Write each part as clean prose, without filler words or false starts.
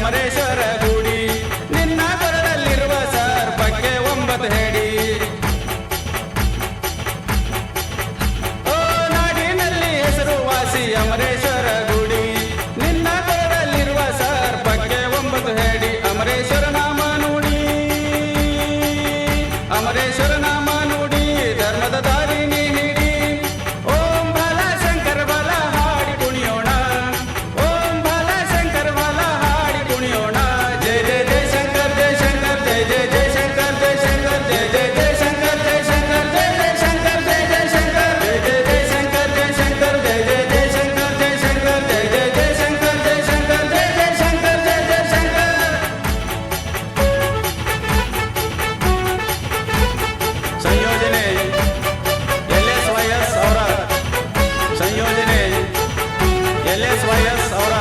ಅಮರೇಶ್ವರ ಗುಡಿ ನಿನ್ನ ಕೊರಳಲ್ಲಿರುವ ಸರ್ಪಕ್ಕೆ 9 ಹೆಡಿ ಓ ನಾಡಿನಲ್ಲಿ ಹೆಸರುವಾಸಿ ಅಮರೇಶ್ವರ ಗುಡಿ ನಿನ್ನ ಕೊರಳಲ್ಲಿರುವ ಸರ್ಪಕ್ಕೆ 9 ಹೆಡಿ ಅಮರೇಶ್ವರ ನಾಮ ನುಡಿ ಅಮರೇಶ್ವರ ನಾಮ ನುಡಿ ಧರ್ಮದ ದಾರಿ ನೀ ಹಿಡಿ ಓಂ ಬಾಲ ಶಂಕರ ಬಾಲ ಹಾಡಿ ಕುಣಿಯೋಣ ಓಂ ಬಾಲ ಶಂಕರ ಬಾಲ ಹಾಡಿ ಕುಣಿಯೋಣ ಜಯ ಜಯ ಜಯ ಶಂಕರ್ ಜಯ ಶಂಕರ್ ಜಯ ಜಯ ಜಯ ಶಂಕರ್ ಜಯ ಶಂಕರ್ ಜಯ ಜಯ ಜಯ ಶಂಕರ್ ಜಯ ಶಂಕರ್ ಜಯ ಜಯ ಶಂಕರ್ ಜಯ ಜಯ ಶಂಕರ್ ಜಯ ಜಯ ಜಯ ಶಂಕರ್ ಜಯ ಶಂಕರ್ ಜಯ ಜಯ ಜಯ ಶಂಕರ್ ಜಯ ಶಂಕರ್ ಜಯ ಜಯ ಜಯ ಶಂಕರ್ ಜಯ ಶಂಕರ್ ಜಯ ಜಯ ಶಂಕರ್ ಜಯ ಜಯ ಶಂಕರ್ ಸಂಯೋಜನೆ LSYS ಅವರ ಸಂಯೋಜನೆ LSYS ಅವರ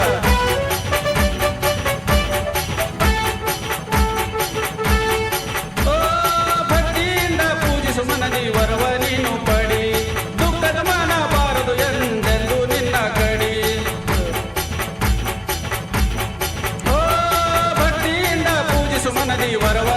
ಓ ಭಕ್ತಿಯಿಂದ ಪೂಜಿಸು ಮನದಿ ವರವ ನೀನು ಪಡಿ ದುಃಖದ ಮನ ಬಾರದು ಎಂದೆಂದು ನಿನ್ನ ಕಡಿ ಓ ಭಕ್ತಿಯಿಂದ ಪೂಜಿಸು ಮನದಿ ವರವ